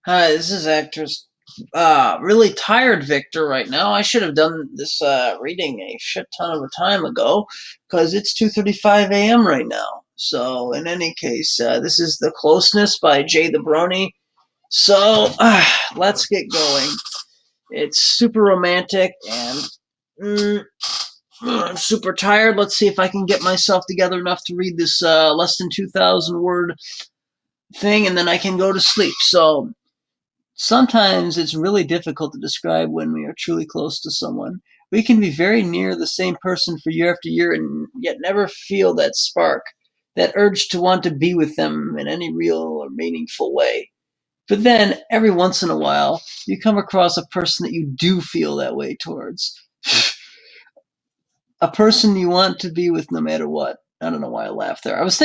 Hi, this is actress. Really tired Victor right now. I should have done this reading a shit ton of a time ago, because it's 2:35 a.m. right now. So, in any case, this is The Closeness by Jay-The-Brony. So, let's get going. It's super romantic, and I'm super tired. Let's see if I can get myself together enough to read this less than 2,000 word thing, and then I can go to sleep. So, sometimes it's really difficult to describe when we are truly close to someone. We can be very near the same person for year after year and yet never feel that spark, that urge to want to be with them in any real or meaningful way. But then, every once in a while, you come across a person that you do feel that way towards. A person you want to be with no matter what. I don't know why I laughed there. I was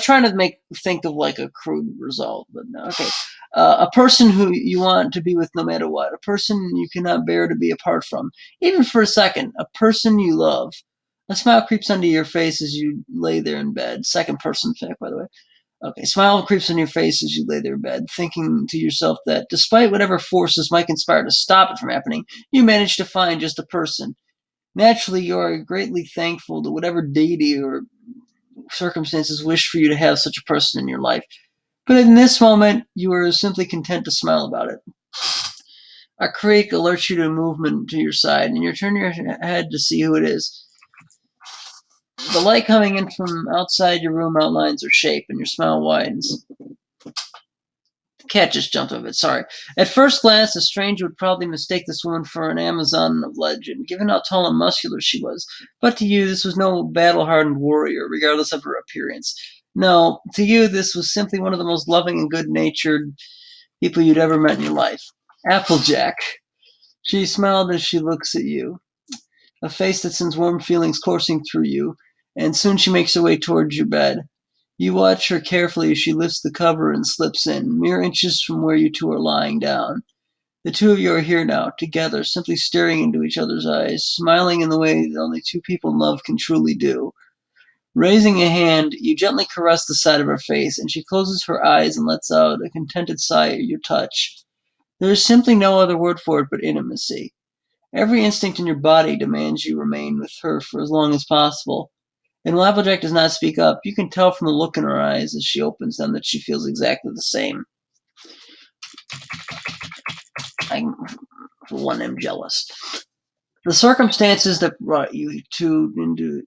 trying to think of like a crude result, but no, okay. A person who you want to be with no matter what. A person you cannot bear to be apart from, even for a second. A person you love. A smile creeps onto your face as you lay there in bed. Second person fic, by the way. Okay, smile creeps on your face as you lay there in bed, thinking to yourself that despite whatever forces might conspire to stop it from happening, you manage to find just a person. Naturally, you are greatly thankful to whatever deity or circumstances wish for you to have such a person in your life. But in this moment, you are simply content to smile about it. A creak alerts you to a movement to your side, and you turn your head to see who it is. The light coming in from outside your room outlines her shape, and your smile widens. The cat just jumped over it, sorry. At first glance, a stranger would probably mistake this woman for an Amazon of legend, given how tall and muscular she was. But to you, this was no battle-hardened warrior, regardless of her appearance. No, to you, this was simply one of the most loving and good-natured people you'd ever met in your life. Applejack. She smiled as she looks at you, a face that sends warm feelings coursing through you, and soon she makes her way towards your bed. You watch her carefully as she lifts the cover and slips in, mere inches from where you two are lying down. The two of you are here now, together, simply staring into each other's eyes, smiling in the way that only two people in love can truly do. Raising a hand, you gently caress the side of her face, and she closes her eyes and lets out a contented sigh at your touch. There is simply no other word for it but intimacy. Every instinct in your body demands you remain with her for as long as possible. And while Applejack does not speak up, you can tell from the look in her eyes as she opens them that she feels exactly the same. I'm, for one, am jealous. The circumstances that brought you two into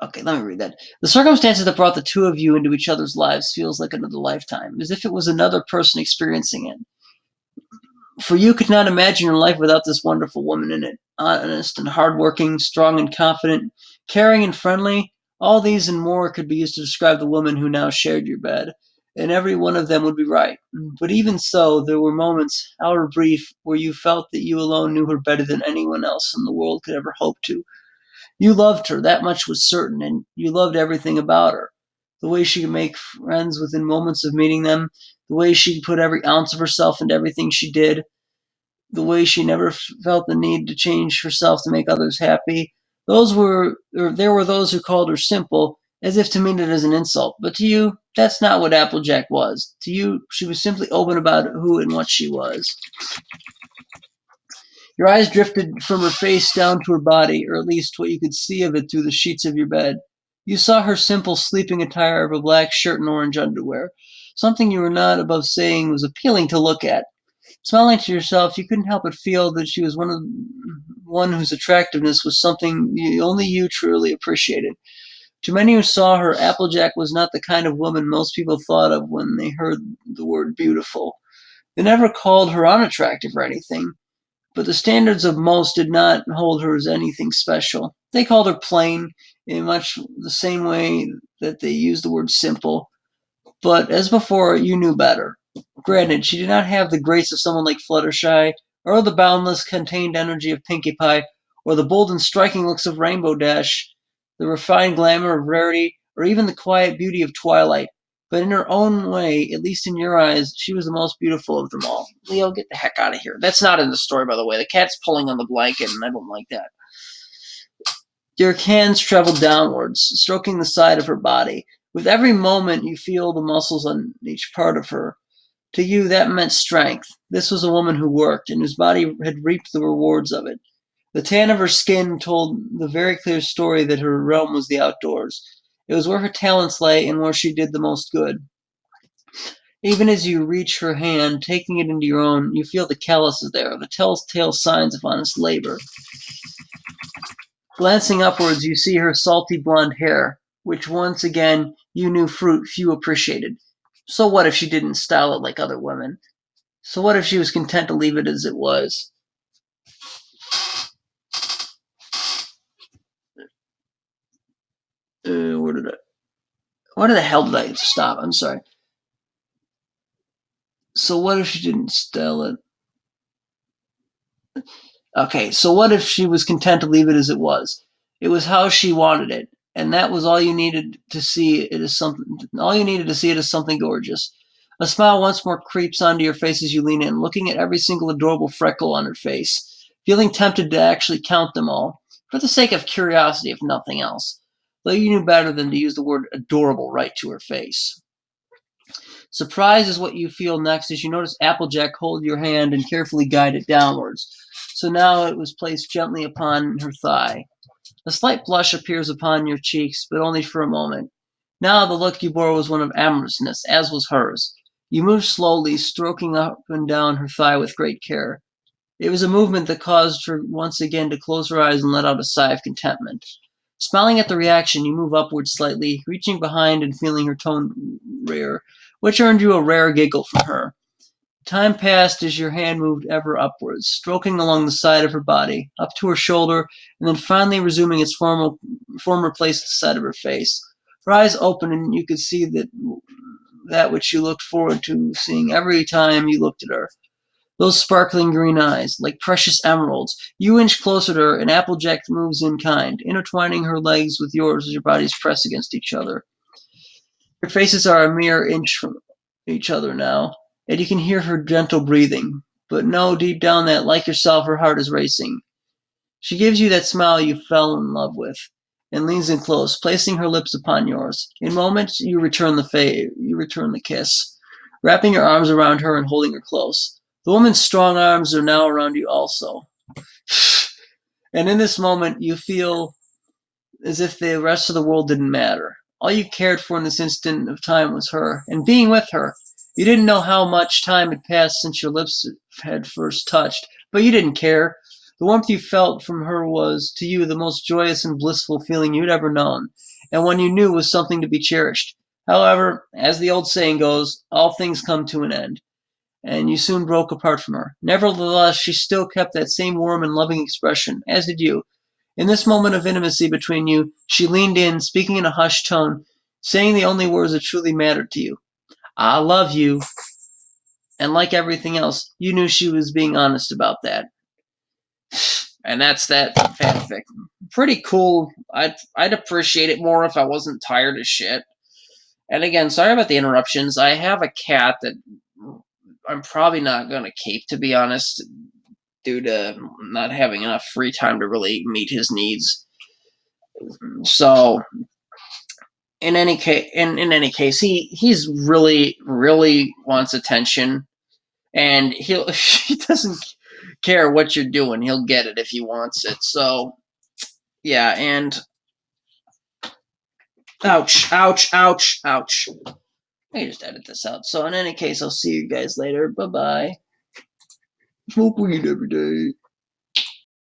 Okay, let me read that. The circumstances that brought the two of you into each other's lives feels like another lifetime, as if it was another person experiencing it. For you could not imagine your life without this wonderful woman in it. Honest and hardworking, strong and confident, caring and friendly, all these and more could be used to describe the woman who now shared your bed, and every one of them would be right. But even so, there were moments, however brief, where you felt that you alone knew her better than anyone else in the world could ever hope to. You loved her, that much was certain, and you loved everything about her. The way she could make friends within moments of meeting them, the way she put every ounce of herself into everything she did, the way she never felt the need to change herself to make others happy. There were those who called her simple, as if to mean it as an insult. But to you, that's not what Applejack was. To you, she was simply open about who and what she was. Your eyes drifted from her face down to her body, or at least what you could see of it through the sheets of your bed. You saw her simple sleeping attire of a black shirt and orange underwear. Something you were not above saying was appealing to look at. Smiling to yourself, you couldn't help but feel that she was one whose attractiveness was something only you truly appreciated. To many who saw her, Applejack was not the kind of woman most people thought of when they heard the word beautiful. They never called her unattractive or anything, but the standards of most did not hold her as anything special. They called her plain in much the same way that they used the word simple. But as before, you knew better. Granted, she did not have the grace of someone like Fluttershy, or the boundless contained energy of Pinkie Pie, or the bold and striking looks of Rainbow Dash, the refined glamour of Rarity, or even the quiet beauty of Twilight. But in her own way, at least in your eyes, she was the most beautiful of them all. Leo, get the heck out of here. That's not in the story, by the way. The cat's pulling on the blanket, and I don't like that. Your hands travel downwards, stroking the side of her body. With every moment, you feel the muscles on each part of her To you, that meant strength. This was a woman who worked, and whose body had reaped the rewards of it. The tan of her skin told the very clear story that her realm was the outdoors. It was where her talents lay and where she did the most good. Even as you reach her hand, taking it into your own, you feel the calluses there, the telltale signs of honest labor. Glancing upwards, you see her salty blonde hair, which once again you knew fruit few appreciated. So what if she didn't style it like other women? So what if she was content to leave it as it was? Where the hell did I stop? I'm sorry. So what if she didn't style it? Okay, so what if she was content to leave it as it was? It was how she wanted it, and that was all you needed to see it as something. All you needed to see it as something gorgeous. A smile once more creeps onto your face as you lean in, looking at every single adorable freckle on her face, feeling tempted to actually count them all, for the sake of curiosity, if nothing else. Though you knew better than to use the word adorable right to her face. Surprise is what you feel next as you notice Applejack hold your hand and carefully guide it downwards. So now it was placed gently upon her thigh. A slight blush appears upon your cheeks, but only for a moment. Now the look you bore was one of amorousness, as was hers. You moved slowly, stroking up and down her thigh with great care. It was a movement that caused her once again to close her eyes and let out a sigh of contentment. Smiling at the reaction, you move upward slightly, reaching behind and feeling her tone rare, which earned you a rare giggle from her. Time passed as your hand moved ever upwards, stroking along the side of her body, up to her shoulder, and then finally resuming its former place at the side of her face. Her eyes opened, and you could see that which you looked forward to seeing every time you looked at her. Those sparkling green eyes, like precious emeralds. You inch closer to her, and Applejack moves in kind, intertwining her legs with yours as your bodies press against each other. Your faces are a mere inch from each other now, and you can hear her gentle breathing. But know deep down that, like yourself, her heart is racing. She gives you that smile you fell in love with, and leans in close, placing her lips upon yours. In moments, you return the kiss, wrapping your arms around her and holding her close. The woman's strong arms are now around you also. And in this moment, you feel as if the rest of the world didn't matter. All you cared for in this instant of time was her, and being with her. You didn't know how much time had passed since your lips had first touched, but you didn't care. The warmth you felt from her was, to you, the most joyous and blissful feeling you'd ever known, and one you knew was something to be cherished. However, as the old saying goes, all things come to an end, and you soon broke apart from her. Nevertheless, she still kept that same warm and loving expression, as did you. In this moment of intimacy between you, she leaned in, speaking in a hushed tone, saying the only words that truly mattered to you. I love you. And like everything else, you knew she was being honest about that. And that's that fanfic. Pretty cool. I'd appreciate it more if I wasn't tired as shit. And again, sorry about the interruptions. I have a cat that I'm probably not going to keep, to be honest, due to not having enough free time to really meet his needs. So, in any case, he's really wants attention, and he doesn't care what you're doing. He'll get it if he wants it. So, yeah, and ouch, ouch, ouch, ouch. Let me just edit this out. So, in any case, I'll see you guys later. Bye bye. Smoke weed every day.